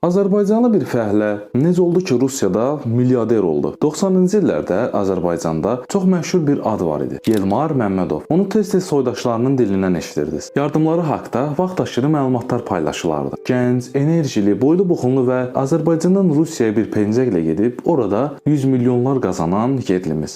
Azərbaycanlı bir fəhlə necə oldu ki, Rusiyada milyarder oldu? 90-cı illərdə Azərbaycanda çox məşhur bir ad var idi. Yelmar Məmmədov. Onu tez-tez soydaşlarının dilindən eşidirdiniz. Yardımları haqqında vaxt aşırı məlumatlar paylaşılardı. Gənc, enerjili, boylu buxunlu və Azərbaycandan Rusiyaya bir pencəklə gedib orada 100 milyonlar qazanan yerlimiz.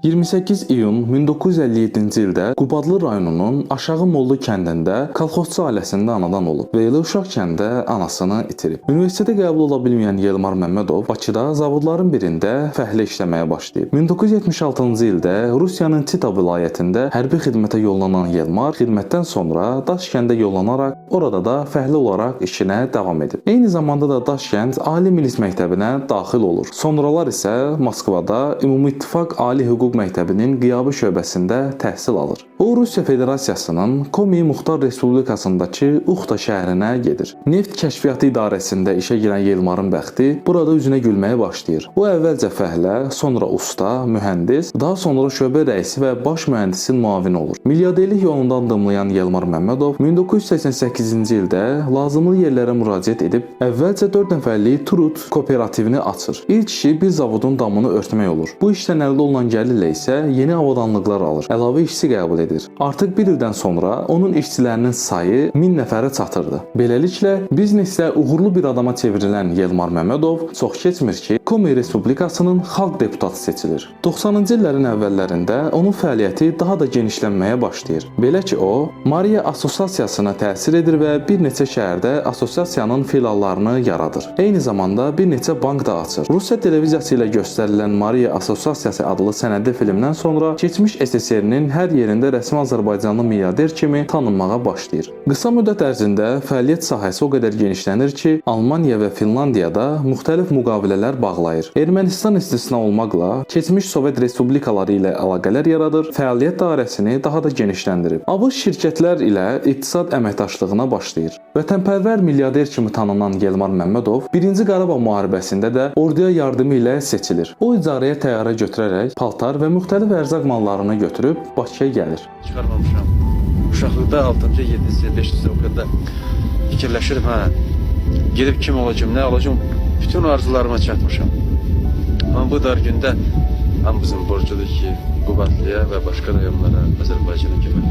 28 iyun 1957-ci ildə Qubadlı rayonunun Aşağı Mollu kəndində kolxozçu ailəsində anadan olub və elə uşaq kəndə anasını itirib. Universitetə qəbul ola bilməyən Yelmar Məmmədov Bakıda zavodların birində fəhlə işləməyə başlayıb. 1976-cı ildə Rusiyanın Tita vilayətində hərbi xidmətə yollanan Yelmar xidmətdən sonra Daşkəndə yollanaraq orada da fəhlə olaraq işinə davam edib. Eyni zamanda da Daşkənd Ali Milis Məktəbinə daxil olur. Sonralar isə Moskvada Ümumi İttifaq Ali Hüquq Məktəbinin qiyabi şöbəsində təhsil alır. O, Rusiya Federasiyasının Komi Muxtar Respublikasındakı Uxta şəhərinə gedir. Neft kəşfiyyatı idarəsində işə girən Yelmarın bəxti burada üzünə gülməyə başlayır. O, əvvəlcə fəhlə, sonra usta, mühəndis, daha sonra şöbə rəisi və baş mühəndisin müavini olur. Milyarderlik yolundan adımlayan Yelmar Məmmədov 1988-ci ildə lazımlı yerlərə müraciət edib, əvvəlcə 4 nəfərlik Trut kooperativini açır. İlk işi bir zavodun damını örtmək olur. Bu işdən əldə olunan gəlirlə isə yeni avadanlıqlar alır. Əlavə işçi qəbul edir. Artıq bir ildən sonra onun işçilərinin sayı 1000 nəfərə çatırdı. Beləliklə, biznesdə uğurlu bir adama çevrilən Yelmar Məmmədov çox keçmir ki, Komi Respublikasının xalq deputatı seçilir. 90-cı illərin əvvəllərində onun fəaliyyəti daha da genişlənməyə başlayır. Belə ki, o, Mariya Assosiasiyasına təsir edir və bir neçə şəhərdə assosiasiyanın filiallarını yaradır. Eyni zamanda bir neçə bank da açır. Rusiya televiziyası ilə göstərilən Mariya Assosiasiyası adlı sənədli filmdən sonra keçmiş SSR-nin hər yerində rəsmi Azərbaycanlı milyarder kimi tanınmağa başlayır. Qısa müddət ərzində fəaliyyət sahəsi o qədər genişlənir ki, Almaniya və Finlandiyada müxtəlif müqavilələr bağlayır. Ermənistan istisna olmaqla keçmiş Sovet respublikaları ilə əlaqələr yaradır, fəaliyyət dairəsini daha da genişləndirib. ABŞ şirkətlər ilə iqtisad əməkdaşlığına başlayır. Vətənpərvər milyarder kimi tanınan Yelmar Məmmədov 1-ci Qarabağ müharibəsində də orduya yardımı ilə seçilir. O, icarəyə təyyarə götürərək paltar və müxtəlif ərzaq mallarını götürüb Bakıya gəlir. Çıxarmamışam. Uşaqlıqda 6-cı, 7-ci, 5-ci okulda fikirləşirəm, gedib kim olacağım, nə olacağım, bütün arzularıma çatmışam. Amma bu dar gündə hamımızın borcudur ki, Qubadlıya və başqa rayonlara, Azərbaycana kimi.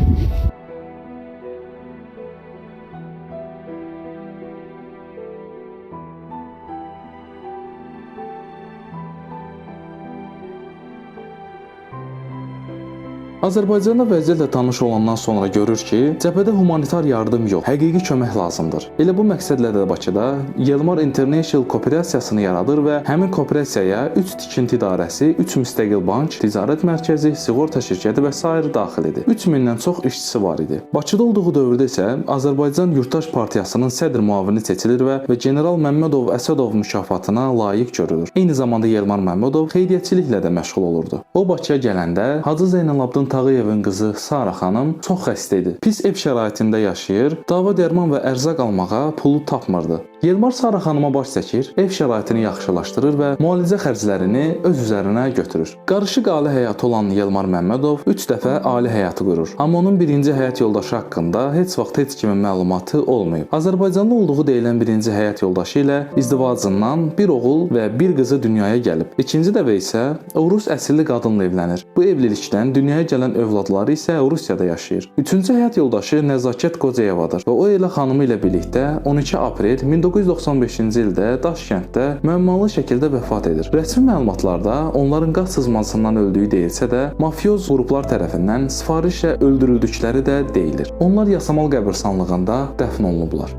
Azərbaycanda vəziyyətlə tanış olandan sonra görür ki, cəbhədə humanitar yardım yox, həqiqi kömək lazımdır. Elə bu məqsədlə də Bakıda Yelmar International Kooperasiyasını yaradır və həmin kooperasiyaya 3 tikinti idarəsi, 3 müstəqil bank, ticarət mərkəzi, sığorta şirkəti və s. daxil idi. 3000-dən çox işçisi var idi. Bakıda olduğu dövrdə isə Azərbaycan Yurttaş Partiyasının sədr müavini seçilir və General Məmmədov Əsədov mükafatına layiq görülür. Eyni zamanda Yelmar Məmmədov xeyriyyətçiliklə də məşğul olurdu. O, Bakıya gələndə Hacı Zeynalabdin Tağıyevin qızı Sara xanım çox xəstə idi. Pis ev şəraitində yaşayır, dava dərman və ərzaq almağa pulu tapmırdı. Yelmar Sara xanıma baş çəkir, ev şəraitini yaxşılaşdırır və müalicə xərclərini öz üzərinə götürür. Qarışıq ali həyatı olan Yelmar Məmmədov 3 dəfə ali həyatı qurur. Amma onun birinci həyat yoldaşı haqqında heç vaxt heç kimin məlumatı olmayıb. Azərbaycanlı olduğu deyilən birinci həyat yoldaşı ilə izdivacından bir oğul və bir qızı dünyaya gəlib. İkinci dəfə isə o Rus əsilli qadınla evlənir. Bu evlilikdən dünyaya gələn övladları isə Rusiyada yaşayır. Üçüncü həyat yoldaşı Nəzakət Qocayevadır və o elə xanımı ilə birlikdə 12 aprel 1995-ci ildə Daşkənddə müəmmalı şəkildə vəfat edir. Rəsmi məlumatlarda onların qaz sızmasından öldüyü deyilsə də, mafioz qruplar tərəfindən sifarişlə öldürüldükləri də deyilir. Onlar Yasamal qəbirstanlığında dəfn olunublar.